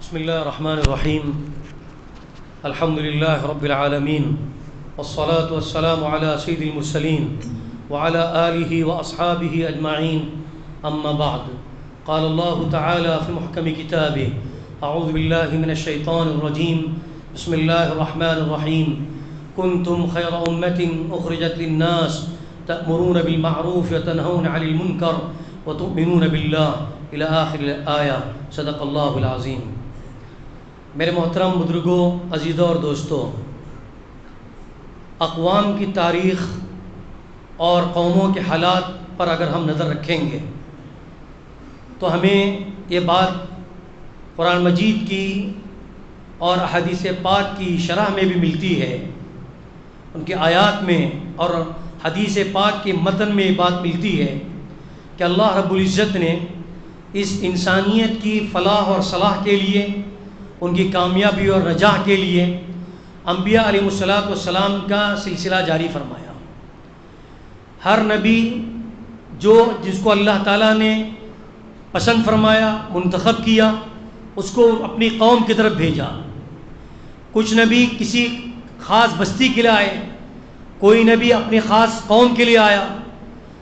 بسم اللہ الرحمن الرحیم الحمد للہ رب العالمین والصلاة والسلام علی سید المرسلین وعلى آلہ واصحابہ اجمعین اما بعد قال اللہ تعالی فی محکم کتابہ اعوذ باللہ من الشیطان الرجیم بسم اللہ الرحمن الرحیم کنتم خیر امت اخرجت للناس تأمرون بالمعروف وتنہون عن المنکر وتؤمنون باللہ الی آخر الآیہ صدق اللہ العظیم۔ میرے محترم بزرگوں، عزیزوں اور دوستوں، اقوام کی تاریخ اور قوموں کے حالات پر اگر ہم نظر رکھیں گے تو ہمیں یہ بات قرآن مجید کی اور احادیث پاک کی شرح میں بھی ملتی ہے، ان کی آیات میں اور حدیث پاک کے متن میں یہ بات ملتی ہے کہ اللہ رب العزت نے اس انسانیت کی فلاح اور صلاح کے لیے، ان کی کامیابی اور نجاح کے لیے انبیاء علیہ السلام کا سلسلہ جاری فرمایا۔ ہر نبی جس کو اللہ تعالیٰ نے پسند فرمایا، منتخب کیا، اس کو اپنی قوم کی طرف بھیجا۔ کچھ نبی کسی خاص بستی کے لیے آئے، کوئی نبی اپنی خاص قوم کے لیے آیا،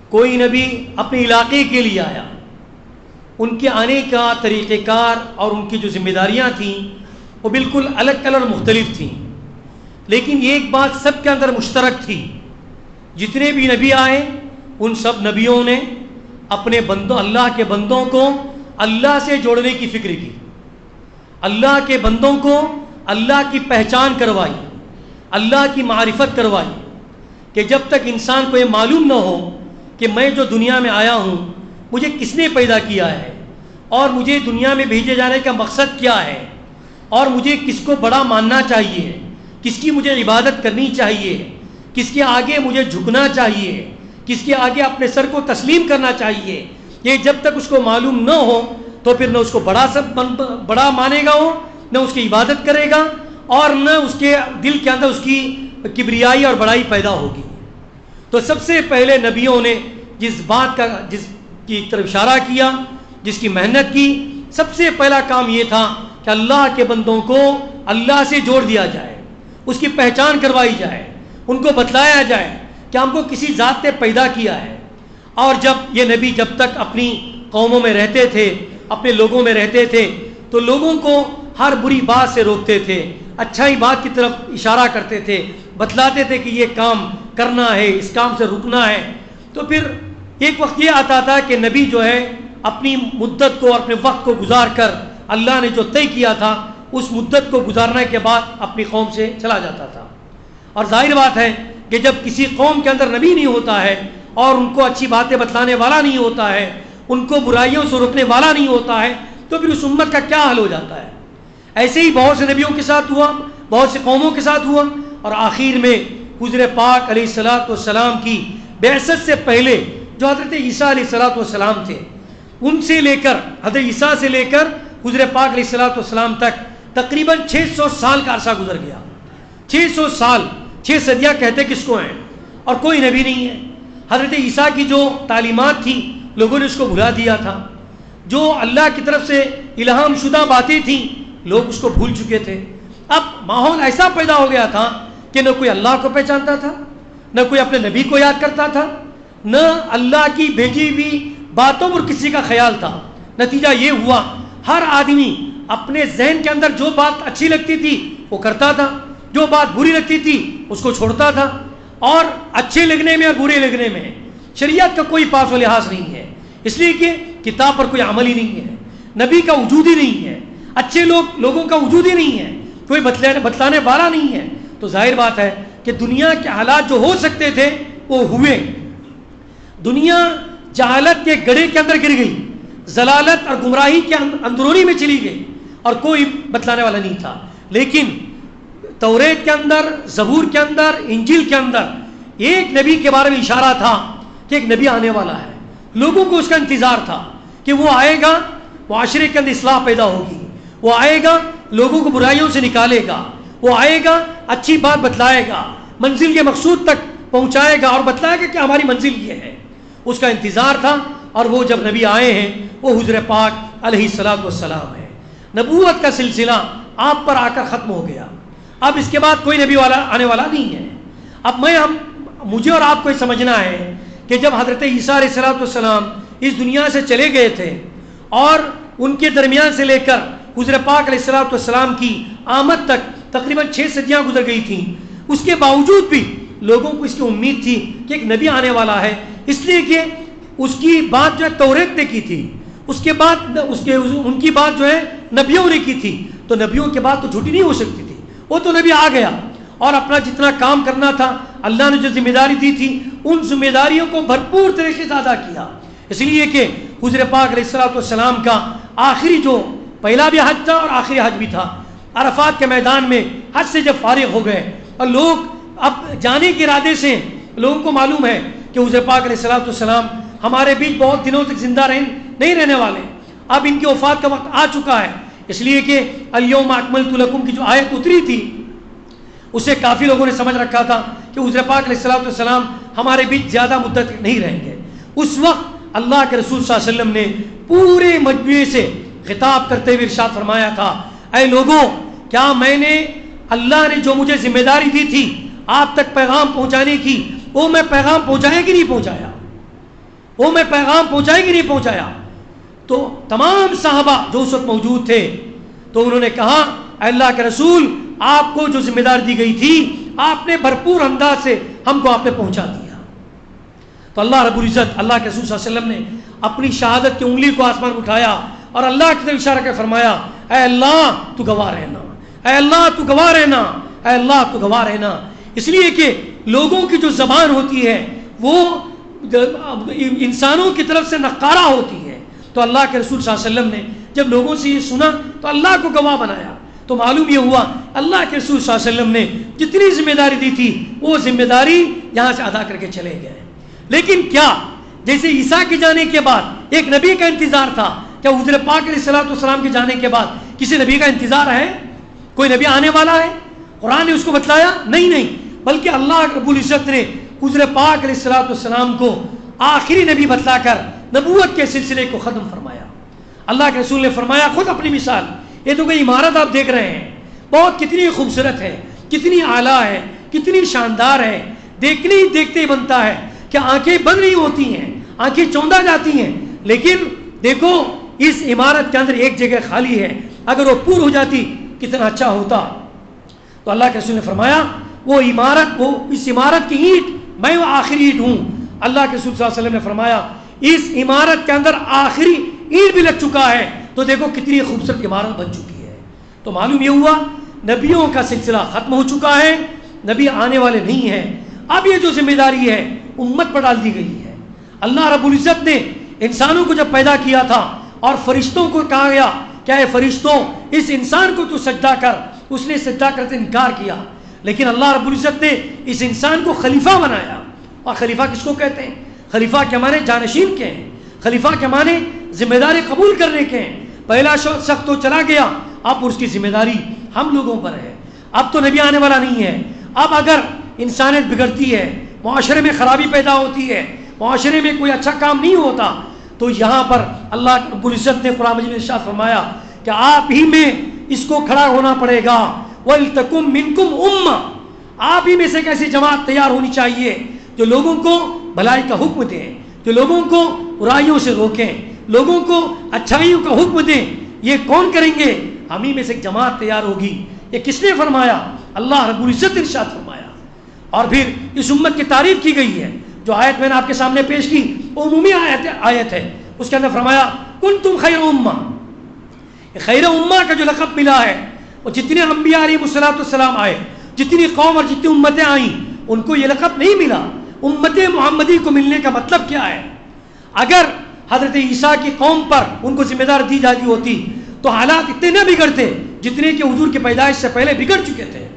کوئی نبی اپنے علاقے کے لیے آیا۔ ان کے آنے کا طریقہ کار اور ان کی جو ذمہ داریاں تھیں وہ بالکل الگ الگ اور مختلف تھیں، لیکن ایک بات سب کے اندر مشترک تھی۔ جتنے بھی نبی آئے ان سب نبیوں نے اپنے اللہ کے بندوں کو اللہ سے جوڑنے کی فکر کی، اللہ کے بندوں کو اللہ کی پہچان کروائی، اللہ کی معرفت کروائی، کہ جب تک انسان کو یہ معلوم نہ ہو کہ میں جو دنیا میں آیا ہوں مجھے کس نے پیدا کیا ہے، اور مجھے دنیا میں بھیجے جانے کا مقصد کیا ہے، اور مجھے کس کو بڑا ماننا چاہیے، کس کی مجھے عبادت کرنی چاہیے، کس کے آگے مجھے جھکنا چاہیے، کس کے آگے اپنے سر کو تسلیم کرنا چاہیے، یہ جب تک اس کو معلوم نہ ہو تو پھر نہ اس کو بڑا مانے گا، وہ نہ اس کی عبادت کرے گا، اور نہ اس کے دل کے اندر اس کی کبریائی اور بڑائی پیدا ہوگی۔ تو سب سے پہلے نبیوں نے جس کی طرف اشارہ کیا، جس کی محنت کی، سب سے پہلا کام یہ تھا کہ اللہ کے بندوں کو اللہ سے جوڑ دیا جائے، اس کی پہچان کروائی جائے، ان کو بتلایا جائے کہ ہم کو کسی ذات نے پیدا کیا ہے۔ اور جب یہ نبی جب تک اپنی قوموں میں رہتے تھے، اپنے لوگوں میں رہتے تھے، تو لوگوں کو ہر بری بات سے روکتے تھے، اچھائی بات کی طرف اشارہ کرتے تھے، بتلاتے تھے کہ یہ کام کرنا ہے، اس کام سے رکنا ہے۔ تو پھر ایک وقت یہ آتا تھا کہ نبی جو ہے اپنی مدت کو اور اپنے وقت کو گزار کر اللہ نے جو طے کیا تھا اس مدت کو گزارنے کے بعد اپنی قوم سے چلا جاتا تھا۔ اور ظاہر بات ہے کہ جب کسی قوم کے اندر نبی نہیں ہوتا ہے اور ان کو اچھی باتیں بتلانے والا نہیں ہوتا ہے، ان کو برائیوں سے روکنے والا نہیں ہوتا ہے، تو پھر اس امت کا کیا حل ہو جاتا ہے۔ ایسے ہی بہت سے نبیوں کے ساتھ ہوا، بہت سی قوموں کے ساتھ ہوا، اور آخر میں حضور پاک علیہ السلام کی بعثت سے پہلے جو حضرت عیسیٰ علیہ السلام تھے، ان سے لے کر حضرت عیسیٰ سے لے کر حضور پاک علیہ السلام تک تقریباً 600 سال کا عرصہ گزر گیا۔ 600 سال، 6 صدیاں کہتے کس کو ہیں، اور کوئی نبی نہیں ہے۔ حضرت عیسیٰ کی جو تعلیمات تھی لوگوں نے اس کو بھلا دیا تھا، جو اللہ کی طرف سے الہام شدہ باتیں تھیں لوگ اس کو بھول چکے تھے۔ اب ماحول ایسا پیدا ہو گیا تھا کہ نہ کوئی اللہ کو پہچانتا تھا، نہ کوئی اپنے نبی کو یاد کرتا تھا، نہ اللہ کی بھیجی ہوئی باتوں پر کسی کا خیال تھا۔ نتیجہ یہ ہوا ہر آدمی اپنے ذہن کے اندر جو بات اچھی لگتی تھی وہ کرتا تھا، جو بات بری لگتی تھی اس کو چھوڑتا تھا، اور اچھے لگنے میں اور برے لگنے میں شریعت کا کوئی پاس و لحاظ نہیں ہے، اس لیے کہ کتاب پر کوئی عمل ہی نہیں ہے، نبی کا وجود ہی نہیں ہے، اچھے لوگوں کا وجود ہی نہیں ہے، کوئی بتلانے والا نہیں ہے۔ تو ظاہر بات ہے کہ دنیا کے حالات جو ہو سکتے تھے وہ ہوئے۔ دنیا جہالت کے گڑھے کے اندر گر گئی، ضلالت اور گمراہی کے اندرونی میں چلی گئی، اور کوئی بتلانے والا نہیں تھا۔ لیکن توریت کے اندر، زبور کے اندر، انجیل کے اندر ایک نبی کے بارے میں اشارہ تھا کہ ایک نبی آنے والا ہے۔ لوگوں کو اس کا انتظار تھا کہ وہ آئے گا، معاشرے کے اندر اصلاح پیدا ہوگی، وہ آئے گا لوگوں کو برائیوں سے نکالے گا، وہ آئے گا اچھی بات بتلائے گا، منزل کے مقصود تک پہنچائے گا اور بتلائے گا کہ ہماری منزل یہ ہے۔ اس کا انتظار تھا، اور وہ جب نبی آئے ہیں وہ حضور پاک علیہ السلام ہے۔ نبوت کا سلسلہ آپ پر آ کر ختم ہو گیا. اب اس کے بعد کوئی نبی والا آنے والا نہیں ہے. اب مجھے اور آپ کو یہ سمجھنا ہے کہ جب حضرت عیسیٰ علیہ الصلوۃ والسلام اس دنیا سے چلے گئے تھے اور ان کے درمیان سے لے کر حضور پاک علیہ الصلوۃ والسلام کی آمد تک تقریباً 6 صدیاں گزر گئی تھیں، اس کے باوجود بھی لوگوں کو اس کی امید تھی کہ ایک نبی آنے والا ہے، اس لیے کہ اس کی بات جو ہے توریت نے کی تھی، اس کے بعد ان کی بات جو ہے نبیوں نے کی تھی، تو نبیوں کے بعد تو جھوٹی نہیں ہو سکتی تھی. وہ تو نبی آ گیا اور اپنا جتنا کام کرنا تھا اللہ نے جو ذمہ داری دی تھی ان ذمہ داریوں کو بھرپور طریقے سے ادا کیا. اس لیے کہ حضور پاک علیہ الصلوۃ والسلام کا آخری جو پہلا بھی حج تھا اور آخری حج بھی تھا. عرفات کے میدان میں حج سے جب فارغ ہو گئے اور لوگ اب جانے کے ارادے سے لوگوں کو معلوم ہے کہ حضور پاک علیہ الصلوۃ والسلام ہمارے بیچ بہت دنوں تک زندہ نہیں رہنے والے، اب ان کی وفات کا وقت آ چکا ہے. اس لیے کہ الیوم اکملت لکم کی جو آیت اتری تھی اسے کافی لوگوں نے سمجھ رکھا تھا کہ حضور پاک علیہ الصلوۃ والسلام ہمارے بیچ زیادہ مدت نہیں رہیں گے. اس وقت اللہ کے رسول صلی اللہ علیہ وسلم نے پورے مجموعے سے خطاب کرتے ہوئے ارشاد فرمایا تھا، اے لوگوں، کیا میں نے اللہ نے جو مجھے ذمہ داری دی تھی آپ تک پیغام پہنچانے کی، وہ میں پیغام پہنچایا کہ نہیں پہنچایا؟ وہ میں پیغام پہنچایا کہ نہیں پہنچایا؟ تو تمام صحابہ جو اس وقت موجود تھے تو انہوں نے کہا، اے اللہ کے رسول، آپ کو جو ذمہ داری دی گئی تھی آپ نے بھرپور انداز سے ہم کو آپ نے پہنچا دیا. تو اللہ رب العزت، اللہ کے رسول صلی اللہ علیہ وسلم نے اپنی شہادت کی انگلی کو آسمان میں اٹھایا اور اللہ کی طرف اشارہ کر فرمایا، اے اللہ تو گواہ رہنا، اے اللہ تو گواہ رہنا، اے اللہ تو گواہ رہنا. اس لیے کہ لوگوں کی جو زبان ہوتی ہے وہ انسانوں کی طرف سے نقارہ ہوتی ہے. تو اللہ کے رسول صلی اللہ علیہ وسلم نے جب لوگوں سے یہ سنا تو اللہ کو گواہ بنایا. تو معلوم یہ ہوا اللہ کے رسول صلی اللہ علیہ وسلم نے جتنی ذمہ داری دی تھی وہ ذمہ داری یہاں سے ادا کر کے چلے گئے. لیکن کیا جیسے عیسیٰ کے جانے کے بعد ایک نبی کا انتظار تھا، کیا حضور پاک علیہ الصلوۃ والسلام کے جانے کے بعد کسی نبی کا انتظار ہے؟ کوئی نبی آنے والا ہے؟ قرآن نے اس کو بتلایا؟ نہیں، بلکہ اللہ رب العزت نے حضور پاک علیہ الصلوۃ والسلام کو آخری نبی بتلا کر نبوت کے سلسلے کو ختم فرمایا. اللہ کے رسول نے فرمایا خود اپنی مثال، یہ تو کوئی عمارت آپ دیکھ رہے ہیں، بہت کتنی خوبصورت ہے، کتنی اعلیٰ ہے، کتنی شاندار ہے، دیکھنے ہی دیکھتے ہی بنتا ہے کہ آنکھیں بند نہیں ہوتی ہیں، آنکھیں چوندا جاتی ہیں. لیکن دیکھو اس عمارت کے اندر ایک جگہ خالی ہے، اگر وہ پور ہو جاتی کتنا اچھا ہوتا. تو اللہ کے رسول نے فرمایا وہ اس عمارت کی اینٹ میں وہ آخری اینٹ ہوں. اللہ کے رسول صلی اللہ علیہ وسلم نے فرمایا اس عمارت کے اندر آخری اینٹ بھی لگ چکا ہے، تو دیکھو کتنی خوبصورت عمارت بن چکی ہے. تو معلوم یہ ہوا نبیوں کا سلسلہ ختم ہو چکا ہے، نبی آنے والے نہیں ہیں. اب یہ جو ذمہ داری ہے امت پر ڈال دی گئی ہے. اللہ رب العزت نے انسانوں کو جب پیدا کیا تھا اور فرشتوں کو کہا گیا کہ اے فرشتوں اس انسان کو تو سجدہ کر، اس نے سجدہ کرتے انکار کیا. لیکن اللہ رب العزت نے اس انسان کو خلیفہ بنایا. اور خلیفہ کس کو کہتے ہیں؟ خلیفہ کے معنی جانشین کے ہیں، خلیفہ کے معنی ذمہ داری قبول کرنے کے ہیں. پہلا شخص تو چلا گیا، اب اس کی ذمہ داری ہم لوگوں پر ہے. اب تو نبی آنے والا نہیں ہے. اب اگر انسانیت بگڑتی ہے، معاشرے میں خرابی پیدا ہوتی ہے، معاشرے میں کوئی اچھا کام نہیں ہوتا، تو یہاں پر اللہ رب العزت نے قرآن مجید میں ارشاد فرمایا کہ آپ ہی میں اس کو کھڑا ہونا پڑے گا. وَلْتَكُمْ مِنْكُمْ أُمَّةٌ، آپ ہی میں سے ایک ایسی جماعت تیار ہونی چاہیے جو لوگوں کو بھلائی کا حکم دیں، جو لوگوں کو برائیوں سے روکیں، لوگوں کو اچھائیوں کا حکم دیں. یہ کون کریں گے؟ ہم ہی میں سے ایک جماعت تیار ہوگی. یہ کس نے فرمایا؟ اللہ رب العزت نے ارشاد فرمایا. اور پھر اس امت کی تعریف کی گئی ہے. جو آیت میں نے آپ کے سامنے پیش کی عمومی آیت ہے، اس کے اندر فرمایا کنتم خیر امہ. خیر امہ کا جو لقب ملا ہے، اور جتنے انبیاء علیہ السلام آئے، جتنی قوم اور جتنی امتیں آئیں، ان کو یہ لقب نہیں ملا. امت محمدی کو ملنے کا مطلب کیا ہے؟ اگر حضرت عیسیٰ کی قوم پر ان کو ذمہ دار دی جاتی ہوتی تو حالات اتنے نہ بگڑتے جتنے کہ حضور کی پیدائش سے پہلے بگڑ چکے تھے.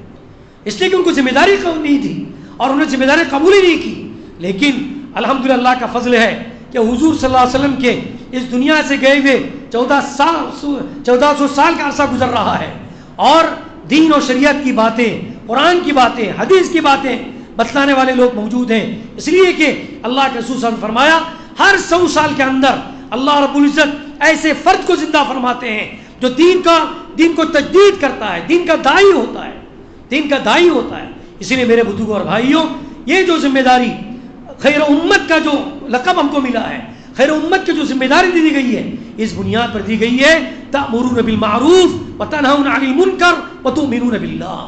اس لیے کہ ان کو ذمہ داری نہیں تھی اور انہوں نے ذمہ داری قبول ہی نہیں کی. لیکن الحمدللہ اللہ کا فضل ہے کہ حضور صلی اللہ علیہ وسلم کے اس دنیا سے گئے ہوئے 1400 سال کا عرصہ گزر رہا ہے، اور دین اور شریعت کی باتیں، قرآن کی باتیں، حدیث کی باتیں بتلانے والے لوگ موجود ہیں. اس لیے کہ اللہ کے رسول صلی اللہ علیہ وسلم نے فرمایا ہر 100 سال کے اندر اللہ رب العزت ایسے فرد کو زندہ فرماتے ہیں جو دین کو تجدید کرتا ہے، دین کا داعی ہوتا ہے، دین کا داعی ہوتا ہے. اسی لیے میرے بزرگوں اور بھائیوں، یہ جو ذمہ داری خیر امت کا جو لقب ہم کو ملا ہے، خیر امت کی جو ذمہ داری دی گئی ہے، اس بنیاد پر دی گئی ہے تأمرون بالمعروف وتنہون عن المنکر وتؤمنون باللہ،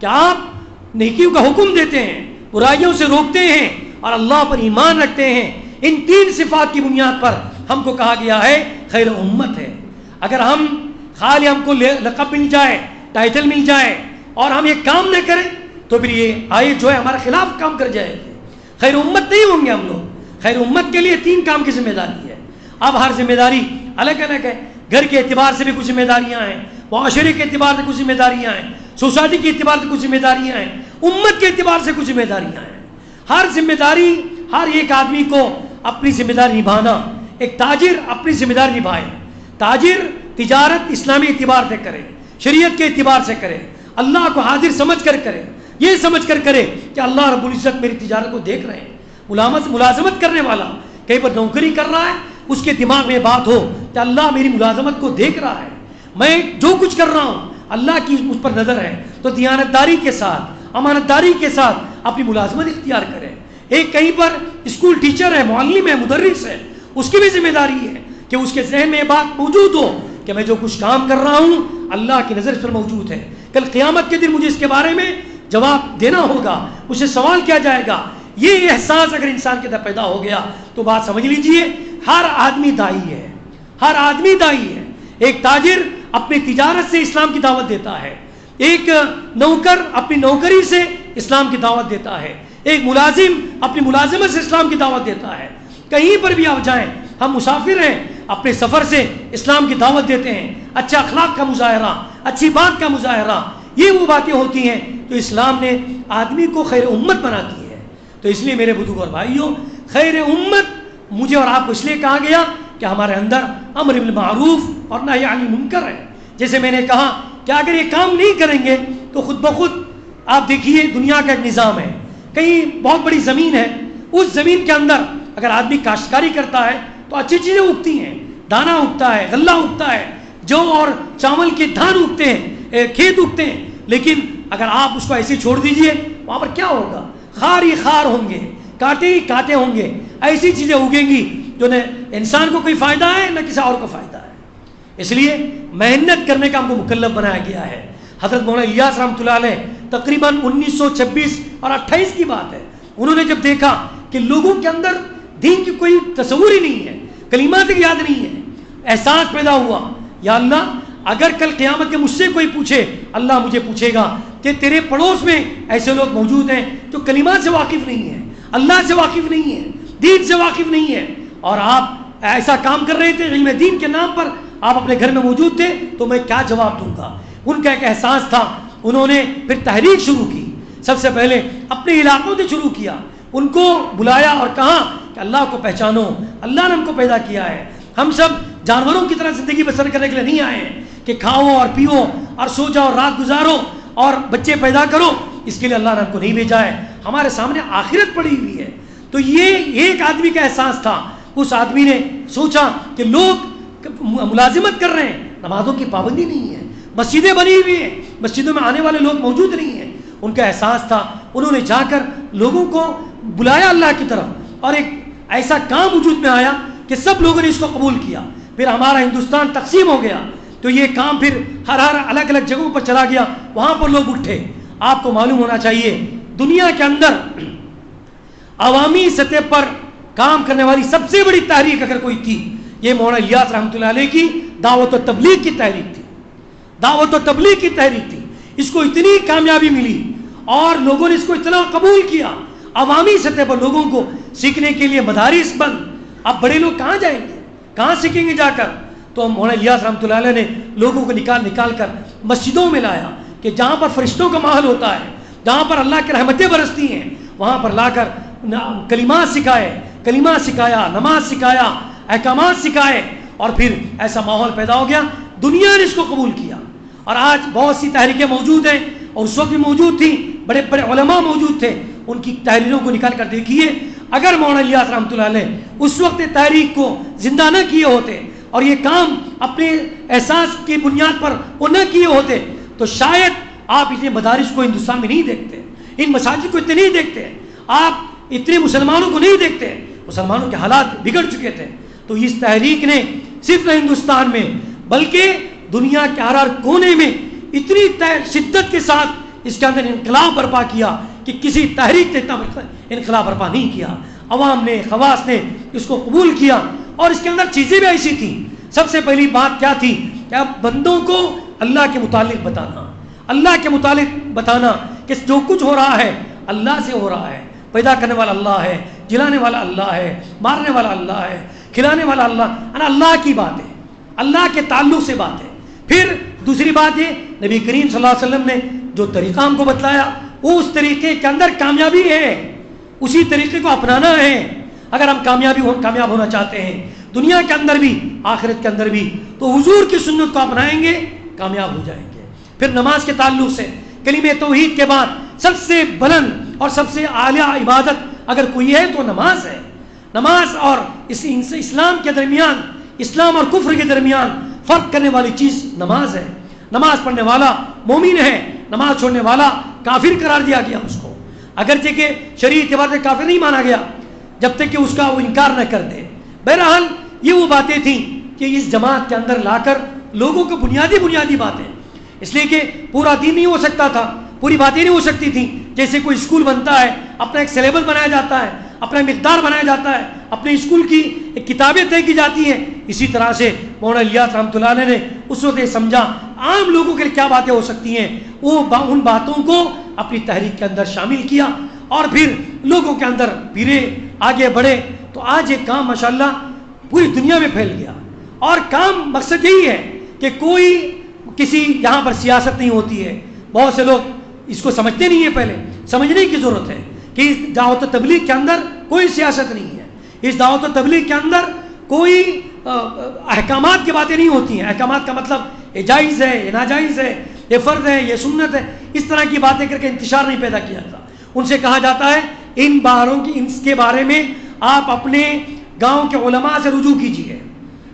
کہ آپ نیکیوں کا حکم دیتے ہیں، برائیوں سے روکتے ہیں اور اللہ پر ایمان رکھتے ہیں. ان 3 صفات کی بنیاد پر ہم کو کہا گیا ہے خیر امت ہے. اگر ہم خالی ہم کو لقب مل جائے، ٹائٹل مل جائے اور ہم یہ کام نہ کریں تو پھر یہ آیت جو ہے ہمارے خلاف کام کر جائے گی. خیر امت نہیں ہوں گے ہم لوگ. خیر امت کے لیے 3 کام کی ذمہ داری ہے. اب ہر ذمہ داری الگ الگ ہے. گھر کے اعتبار سے بھی کچھ ذمہ داریاں ہیں، معاشرے کے اعتبار سے کچھ ذمہ داریاں ہیں، سوسائٹی کے اعتبار سے کچھ ذمہ داریاں ہیں، امت کے اعتبار سے کچھ ذمہ داریاں ہیں. ہر ذمہ داری، ہر ایک آدمی کو اپنی ذمہ داری نبھانا. ایک تاجر اپنی ذمہ داری نبھائے. تاجر تجارت اسلامی اعتبار سے کرے، شریعت کے اعتبار سے کرے، اللہ کو حاضر سمجھ کر کرے، یہ سمجھ کر کرے کہ اللہ رب العزت میری تجارت کو دیکھ رہے ہیں. ملازمت کرنے والا کہیں پر نوکری کر رہا ہے، اس کے دماغ میں بات ہو کہ اللہ میری ملازمت کو دیکھ رہا ہے، میں جو کچھ کر رہا ہوں اللہ کی مجھ پر نظر ہے. تو دیانتداری کے ساتھ، امانت داری کے ساتھ اپنی ملازمت اختیار کرے. ایک کہیں پر اسکول ٹیچر ہے، معلم ہے، مدرس ہے، اس کی بھی ذمہ داری ہے کہ اس کے ذہن میں بات موجود ہو کہ میں جو کچھ کام کر رہا ہوں اللہ کی نظر اس پر موجود ہے. کل قیامت کے دن مجھے اس کے بارے میں جواب دینا ہوگا، مجھے سوال کیا جائے گا. یہ احساس اگر انسان کے اندر پیدا ہو گیا تو بات سمجھ لیجئے ہر آدمی داعی ہے. ہر آدمی داعی ہے. ایک تاجر اپنی تجارت سے اسلام کی دعوت دیتا ہے، ایک نوکر اپنی نوکری سے اسلام کی دعوت دیتا ہے، ایک ملازم اپنی ملازمت سے اسلام کی دعوت دیتا ہے. کہیں پر بھی آپ جائیں، ہم مسافر ہیں، اپنے سفر سے اسلام کی دعوت دیتے ہیں. اچھا اخلاق کا مظاہرہ، اچھی بات کا مظاہرہ، یہ وہ باتیں ہوتی ہیں تو اسلام نے آدمی کو خیر امت بنا دی ہے. تو اس لیے میرے بزرگوں اور بھائیوں، خیر امت مجھے اور آپ کو اس لیے کہا گیا کہ ہمارے اندر امر بالمعروف اور نہی عن المنکر ہے. جیسے میں نے کہا کہ اگر یہ کام نہیں کریں گے تو خود بخود آپ دیکھیے دنیا کا ایک نظام ہے، کہیں بہت بڑی زمین ہے، اس زمین کے اندر اگر آدمی کاشتکاری کرتا ہے تو اچھی چیزیں اگتی ہیں، دانا اگتا ہے، غلہ اگتا ہے، جو اور چاول کے دھان اگتے ہیں، کھیت اگتے ہیں. لیکن اگر آپ اس کو ایسے چھوڑ دیجئے وہاں پر کیا ہوگا؟ خار ہی خار ہوں گے، کانٹے ہی کانٹے ہوں گے، ایسی چیزیں اگیں گی جو نہ انسان کو کوئی فائدہ ہے نہ کسی اور کو فائدہ ہے. اس لیے محنت کرنے کا ہم کو مکلف بنایا گیا ہے. حضرت مولانا الیاس رحمۃ اللہ علیہ تقریباً 1926 اور 28 کی بات ہے، انہوں نے جب دیکھا کہ لوگوں کے اندر دین کی کوئی تصور ہی نہیں ہے، کلمات کی یاد نہیں ہے، احساس پیدا ہوا یا اللہ اگر کل قیامت کے مجھ سے کوئی پوچھے، اللہ مجھے پوچھے گا کہ تیرے پڑوس میں ایسے لوگ موجود ہیں جو کلمات سے واقف نہیں ہیں، اللہ سے واقف نہیں ہیں، دین سے واقف نہیں ہیں، اور آپ ایسا کام کر رہے تھے علم دین کے نام پر، آپ اپنے گھر میں موجود تھے، تو میں کیا جواب دوں گا؟ ان کا ایک احساس تھا. انہوں نے پھر تحریک شروع کی. سب سے پہلے اپنے علاقوں سے شروع کیا، ان کو بلایا اور کہا کہ اللہ کو پہچانو، اللہ نے ہم کو پیدا کیا ہے، ہم سب جانوروں کی طرح زندگی بسر کرنے کے لیے نہیں آئے ہیں کہ کھاؤ اور پیو اور سو جاؤ، رات گزارو اور بچے پیدا کرو. اس کے لیے اللہ نے ہم کو نہیں بھیجا ہے، ہمارے سامنے آخرت پڑی ہوئی ہے. تو یہ ایک آدمی کا احساس تھا. اس آدمی نے سوچا کہ لوگ ملازمت کر رہے ہیں، نمازوں کی پابندی نہیں ہے، مسجدیں بنی ہوئی ہیں، مسجدوں میں آنے والے لوگ موجود نہیں ہیں. ان کا احساس تھا، انہوں نے جا کر لوگوں کو بلایا اللہ کی طرف، اور ایک ایسا کام وجود میں آیا کہ سب لوگوں نے اس کو قبول کیا. پھر ہمارا ہندوستان تقسیم ہو گیا تو یہ کام پھر ہر الگ الگ جگہوں پر چلا گیا، وہاں پر لوگ اٹھے. آپ کو معلوم ہونا چاہیے دنیا کے اندر عوامی سطح پر کام کرنے والی سب سے بڑی تحریک اگر کوئی تھی، یہ مولانا الیاس رحمۃ اللہ علیہ کی دعوت و تبلیغ کی تحریک تھی. دعوت و تبلیغ کی تحریک تھی. اس کو اتنی کامیابی ملی اور لوگوں نے اس کو اتنا قبول کیا، عوامی سطح پر لوگوں کو سیکھنے کے لیے مدارس بند. اب بڑے لوگ کہاں جائیں گے، کہاں سیکھیں گے جا کر؟ تو مولانا الیاس رحمۃ اللہ علیہ نے لوگوں کو نکال کر مسجدوں میں لایا کہ جہاں پر فرشتوں کا ماحول ہوتا ہے، جہاں پر اللہ کی رحمتیں برستی ہیں، وہاں پر لا کر کلمات سکھایا، نماز سکھایا، احکامات سکھائے، اور پھر ایسا ماحول پیدا ہو گیا. دنیا نے اس کو قبول کیا اور آج بہت سی تحریکیں موجود ہیں، اور اس وقت بھی موجود تھیں، بڑے بڑے علماء موجود تھے. ان کی تحریروں کو نکال کر دیکھیے، اگر مولانا الیاس رحمۃ اللہ علیہ اس وقت تحریک کو زندہ نہ کیے ہوتے اور یہ کام اپنے احساس کی بنیاد پر وہ نہ کیے ہوتے تو شاید آپ اتنے مدارس کو ہندوستان میں نہیں دیکھتے، ان مساجد کو اتنے نہیں دیکھتے، آپ اتنے مسلمانوں کو نہیں دیکھتے، مسلمانوں کے حالات بگڑ چکے تھے۔ تو اس تحریک نے صرف ہندوستان میں بلکہ دنیا کے ہر کونے میں اتنی شدت کے ساتھ اس کے اندر انقلاب برپا کیا کہ کسی تحریک نے اتنا انقلاب برپا نہیں کیا۔ عوام نے، خواص نے اس کو قبول کیا، اور اس کے اندر چیزیں بھی ایسی تھیں۔ سب سے پہلی بات کیا تھی کہ اب بندوں کو اللہ کے متعلق بتانا، اللہ کے متعلق بتانا کہ جو کچھ ہو رہا ہے اللہ سے ہو رہا ہے، پیدا کرنے والا اللہ ہے، جلانے والا اللہ ہے، مارنے والا اللہ ہے، کھلانے والا اللہ کی بات ہے، اللہ کے تعلق سے بات ہے۔ پھر دوسری بات یہ، نبی کریم صلی اللہ علیہ وسلم نے جو طریقہ ہم کو بتلایا وہ اس طریقے کے اندر کامیابی ہے، اسی طریقے کو اپنانا ہے۔ اگر ہم کامیاب ہونا چاہتے ہیں دنیا کے اندر بھی آخرت کے اندر بھی تو حضور کی سنت کو اپنائیں گے، کامیاب ہو جائیں گے۔ پھر نماز کے تعلق سے کلمہ توحید کے بعد سب سے بلند اور سب سے اعلیٰ عبادت اگر کوئی ہے تو نماز ہے۔ نماز اور اسلام کے درمیان، اسلام اور کفر کے درمیان فرق کرنے والی چیز نماز ہے۔ نماز پڑھنے والا مومن ہے، نماز چھوڑنے والا کافر قرار دیا گیا اس کو، اگرچہ کہ شرعی اعتبار سے کافر نہیں مانا گیا جب تک کہ اس کا وہ انکار نہ کر دے۔ بہرحال یہ وہ باتیں تھیں کہ اس جماعت کے اندر لا کر لوگوں کو بنیادی باتیں، اس لیے کہ پورا دین نہیں ہو سکتا تھا، پوری باتیں نہیں ہو سکتی تھیں۔ جیسے کوئی اسکول بنتا ہے، اپنا ایک سلیبس بنایا جاتا ہے، اپنا مقدار بنایا جاتا ہے، اپنے اسکول کی ایک کتابیں طے کی جاتی ہیں، اسی طرح سے مولانا الیاس رحمۃ اللہ علیہ نے اس وقت یہ سمجھا عام لوگوں کے لیے کیا باتیں ہو سکتی ہیں، وہ ان باتوں کو اپنی تحریک کے اندر شامل کیا اور پھر لوگوں کے اندر پھرے، آگے بڑھے۔ تو آج یہ کام ماشاءاللہ پوری دنیا میں پھیل گیا، اور کام مقصد یہی ہے کہ کوئی کسی یہاں پر سیاست نہیں ہوتی ہے۔ بہت سے لوگ اس کو سمجھتے نہیں ہیں، پہلے سمجھنے کی ضرورت ہے کہ اس دعوت و تبلیغ کے اندر کوئی سیاست نہیں ہے، اس دعوت و تبلیغ کے اندر کوئی احکامات کی باتیں نہیں ہوتی ہیں۔ احکامات کا مطلب یہ جائز ہے، یہ ناجائز ہے، یہ فرض ہے، یہ سنت ہے، اس طرح کی باتیں کر کے انتشار نہیں پیدا کیا جاتا۔ ان سے کہا جاتا ہے ان کے بارے میں آپ اپنے گاؤں کے علماء سے رجوع کیجیے،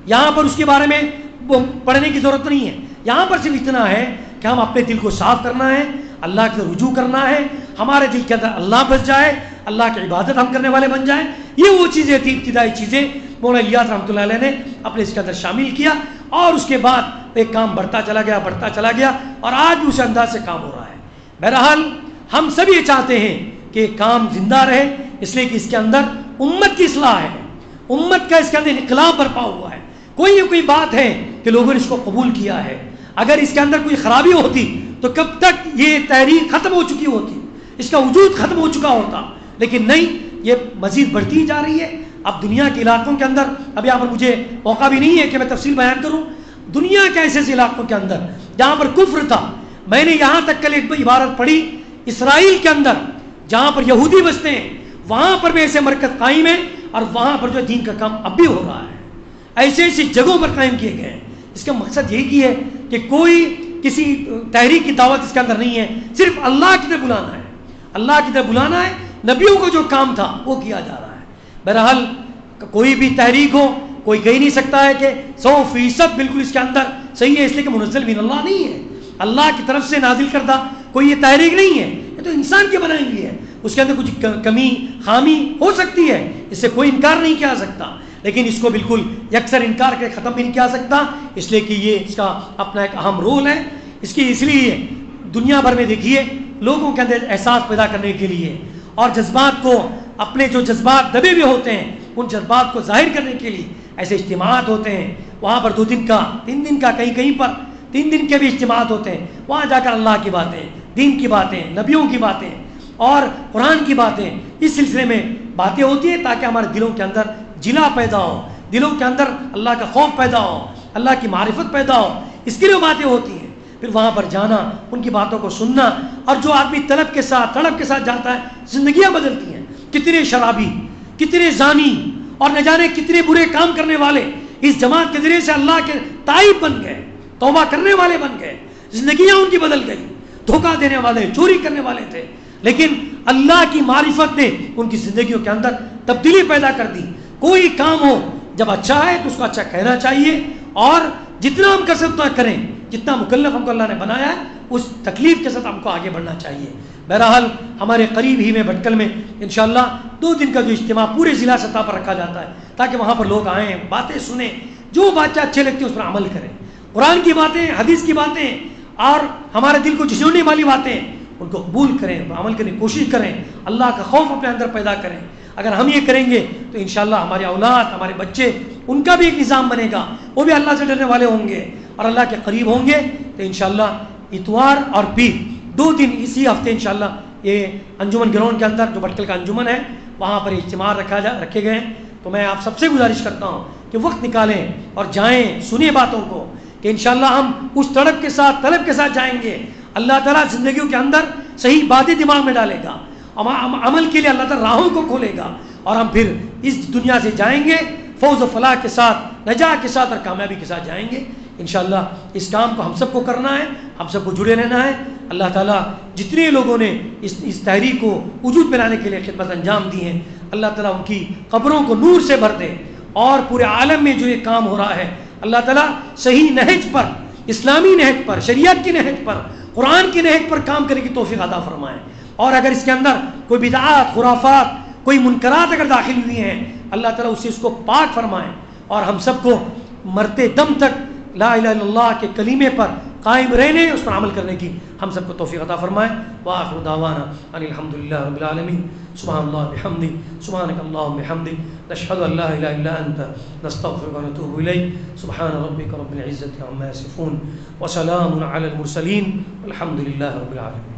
یہاں پر اس کے بارے میں پڑھنے کی ضرورت نہیں ہے۔ یہاں پر صرف اتنا ہے کہ ہم اپنے دل کو صاف کرنا ہے، اللہ کی رجوع کرنا ہے، ہمارے دل کے اندر اللہ بس جائے، اللہ کی عبادت ہم کرنے والے بن جائیں۔ یہ وہ چیزیں تھیں، ابتدائی چیزیں مولانا الیاس رحمۃ اللہ علیہ نے اپنے اس کے اندر شامل کیا، اور اس کے بعد ایک کام بڑھتا چلا گیا اور آج بھی اسی انداز سے کام ہو رہا ہے۔ بہرحال ہم سب یہ چاہتے ہیں کہ کام زندہ رہے، اس لیے کہ اس کے اندر امت کی اصلاح ہے، امت کا اس کے اندر انقلاب برپا ہوا ہے۔ کوئی بات ہے کہ لوگوں نے اس کو قبول کیا ہے، اگر اس کے اندر کوئی خرابی ہوتی تو کب تک یہ تحریک ختم ہو چکی ہوتی، اس کا وجود ختم ہو چکا ہوتا، لیکن نہیں، یہ مزید بڑھتی جا رہی ہے۔ اب دنیا کے علاقوں کے اندر، اب یہاں پر مجھے موقع بھی نہیں ہے کہ میں تفصیل بیان کروں، دنیا کے ایسے علاقوں کے اندر جہاں پر کفر تھا، میں نے یہاں تک کل ایک عبارت پڑھی، اسرائیل کے اندر جہاں پر یہودی بستے ہیں وہاں پر بھی ایسے مرکز قائم ہیں، اور وہاں پر جو دین کا کام اب بھی ہو رہا ہے، ایسی جگہوں پر قائم کیے گئے ہیں۔ اس کا مقصد یہی ہے کہ کوئی کسی تحریک کی دعوت اس کے اندر نہیں ہے، صرف اللہ کی طرف بلانا ہے، اللہ کی طرف بلانا ہے، نبیوں کو جو کام تھا وہ کیا جا رہا ہے۔ بہرحال کوئی بھی تحریک ہو، کوئی کہہ نہیں سکتا ہے کہ 100% بالکل اس کے اندر صحیح ہے، اس لیے کہ منزل من اللہ نہیں ہے، اللہ کی طرف سے نازل کردہ کوئی یہ تحریک نہیں ہے، یہ تو انسان کی بنائی ہوئی ہے، اس کے اندر کچھ کمی خامی ہو سکتی ہے، اس سے کوئی انکار نہیں کیا سکتا، لیکن اس کو بالکل یکسر انکار کے ختم بھی نہیں کیا سکتا، اس لیے کہ یہ اس کا اپنا ایک اہم رول ہے۔ اس لیے دنیا بھر میں دیکھیے لوگوں کے اندر احساس پیدا کرنے کے لیے اور جذبات کو، اپنے جو جذبات دبے ہوئے ہوتے ہیں ان جذبات کو ظاہر کرنے کے لیے ایسے اجتماعات ہوتے ہیں، وہاں پر 2 دن کا 3 دن کا، کہیں پر 3 دن کے بھی اجتماعات ہوتے ہیں، وہاں جا کر اللہ کی باتیں، دین کی باتیں، نبیوں کی باتیں اور قرآن کی باتیں، اس سلسلے میں باتیں ہوتی ہیں تاکہ ہمارے دلوں کے اندر جلا پیدا ہو، دلوں کے اندر اللہ کا خوف پیدا ہو، اللہ کی معرفت پیدا ہو، اس کے لیے باتیں ہوتی ہیں۔ پھر وہاں پر جانا، ان کی باتوں کو سننا، اور جو آدمی طلب کے ساتھ جاتا ہے زندگیاں بدلتی ہیں۔ کتنے شرابی، کتنے زانی اور نہ جانے کتنے برے کام کرنے والے اس جماعت کے ذریعے سے اللہ کے تائب بن گئے، توبہ کرنے والے بن گئے، زندگیاں ان کی بدل گئی۔ دھوکہ دینے والے، چوری کرنے والے تھے، لیکن اللہ کی معرفت نے ان کی زندگیوں کے اندر تبدیلی پیدا کر دی۔ کوئی کام ہو جب اچھا ہے تو اس کو اچھا کہنا چاہیے، اور جتنا ہم کر سکتے اتنا کریں، جتنا مکلف ہم کو اللہ نے بنایا ہے اس تکلیف کے ساتھ ہم کو آگے بڑھنا چاہیے۔ بہرحال ہمارے قریب ہی میں بھٹکل میں انشاءاللہ 2 دن کا جو اجتماع پورے ضلع سطح پر رکھا جاتا ہے تاکہ وہاں پر لوگ آئیں، باتیں سنیں، جو باتیں اچھے لگتی ہیں اس پر عمل کریں، قرآن کی باتیں، حدیث کی باتیں اور ہمارے دل کو جھنجھوڑنے والی باتیں ان کو قبول کریں، ان پر عمل کرنے کی کوشش کریں، اللہ کا خوف اپنے اندر پیدا کریں۔ اگر ہم یہ کریں گے تو انشاءاللہ ہماری اولاد، ہمارے بچے، ان کا بھی ایک نظام بنے گا، وہ بھی اللہ سے ڈرنے والے ہوں گے اور اللہ کے قریب ہوں گے۔ تو انشاءاللہ اتوار اور پیر 2 دن اسی ہفتے انشاءاللہ یہ انجمن گراؤنڈ کے اندر جو بھٹکل کا انجمن ہے وہاں پر اجتماع رکھے گئے ہیں۔ تو میں آپ سب سے گزارش کرتا ہوں کہ وقت نکالیں اور جائیں، سنیں باتوں کو کہ انشاءاللہ ہم اس طلب کے ساتھ جائیں گے، اللہ تعالیٰ زندگیوں کے اندر صحیح باتیں دماغ میں ڈالے گا، عمل کے لیے اللہ تعالیٰ راہوں کو کھولے گا اور ہم پھر اس دنیا سے جائیں گے فوز و فلاح کے ساتھ، نجات کے ساتھ اور کامیابی کے ساتھ جائیں گے انشاءاللہ۔ اس کام کو ہم سب کو کرنا ہے، ہم سب کو جڑے رہنا ہے۔ اللہ تعالیٰ جتنے لوگوں نے اس تحریک کو وجود میں لانے کے لیے خدمت انجام دی ہیں، اللہ تعالیٰ ان کی قبروں کو نور سے بھر دے، اور پورے عالم میں جو یہ کام ہو رہا ہے اللہ تعالیٰ صحیح نہج پر، اسلامی نہج پر، شریعت کی نہج پر، قرآن کی نہج پر کام کرنے کی توفیق عطا فرمائے۔ اور اگر اس کے اندر کوئی بدعات، خرافات، کوئی منکرات اگر داخل ہوئی ہیں اللہ تعالیٰ اس کو پاک فرمائے، اور ہم سب کو مرتے دم تک لا الہ الا اللہ کے کلیمے پر قائم رہنے، اس پر عمل کرنے کی ہم سب کو توفیق عطا فرمائے۔ وآخر دعوانا ان الحمد للہ رب العالمین۔ سبحان اللہ بحمدہ، سبحانک اللہم بحمدک، نشہد ان لا الہ الا انت، نستغفرک ونتوب الیک۔ سبحان ربک رب العزة عما یصفون، وسلام علی المرسلین، والحمد للہ رب العالمین۔